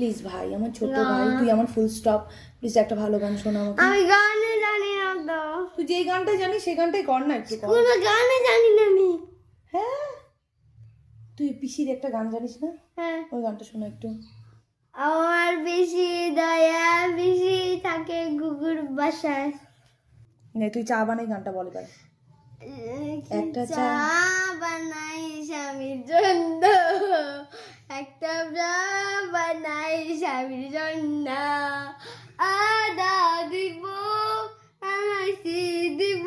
Please ভাই, আমার ছোট ভাই, তুই আমার ফুল স্টপ, প্লিজ একটা ভালো গান শোনা আমাকে। আমি গানে জানি না তো। তুই যেই গানটা জানিস সেই গানটাই কর না, একটু কর। কোনো গানে জানি না আমি। হ্যাঁ, তুই পিসির একটা গান জানিস না? হ্যাঁ। ওই গানটা শোনা একটু। আমার বেশি দয়া বেশি থাকে গুগুর বাসায়। নে তুই চা বানাই গানটা বল এবার। একটা চা চা বানাই স্বামীর জন্য, একটা চা বানাই স্বামীর জন্য, আদা দিব আনাসি দিব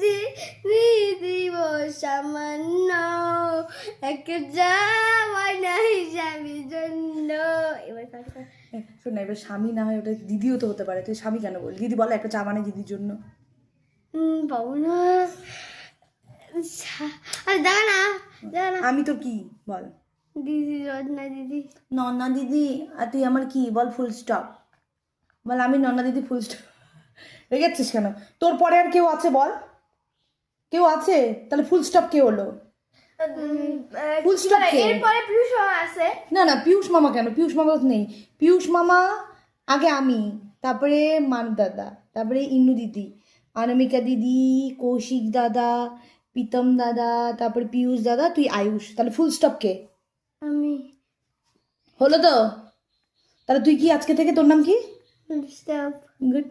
চিনি দিব সামান্য, একটা চা বানাই স্বামীর জন্য। এবার শোন না, এবার স্বামী না হয় ওটা দিদিও তো হতে পারে, তুই স্বামী কেন বল? দিদি বলে একটা চা বানাই দিদির জন্য। পাবো না। আরে দাঁড়া না, দাঁড়া না। আমি তোর কি বল? দিদি রত্না দিদি। নন্না দিদি। আর তুই আমার কি বল? ফুল স্টপ বল। আমি নন্না দিদি ফুল স্টপ। রেগেছিস কেন? তোর পরে আর কেউ আছে বল? কেউ আছে? তাহলে ফুল স্টপ কে হলো? ফুল স্টপ কে? এরপরে পিউষ আছে। না না, পিয়ুষ মামা কেন? পিয়ুষ মামা তো নেই। পিয়ুষ মামা আগে, আমি, তারপরে মান দাদা, তারপরে ইন্নু দিদি, অনামিকা দিদি, কৌশিক দাদা, প্রীতম দাদা, তারপরে পিয়ুষ দাদা, তুই আয়ুষ। তাহলে ফুল স্টপ কে আমি হলো? তো তাহলে তুই কি আজকে থেকে তোর নাম কি? স্টপ। গুড।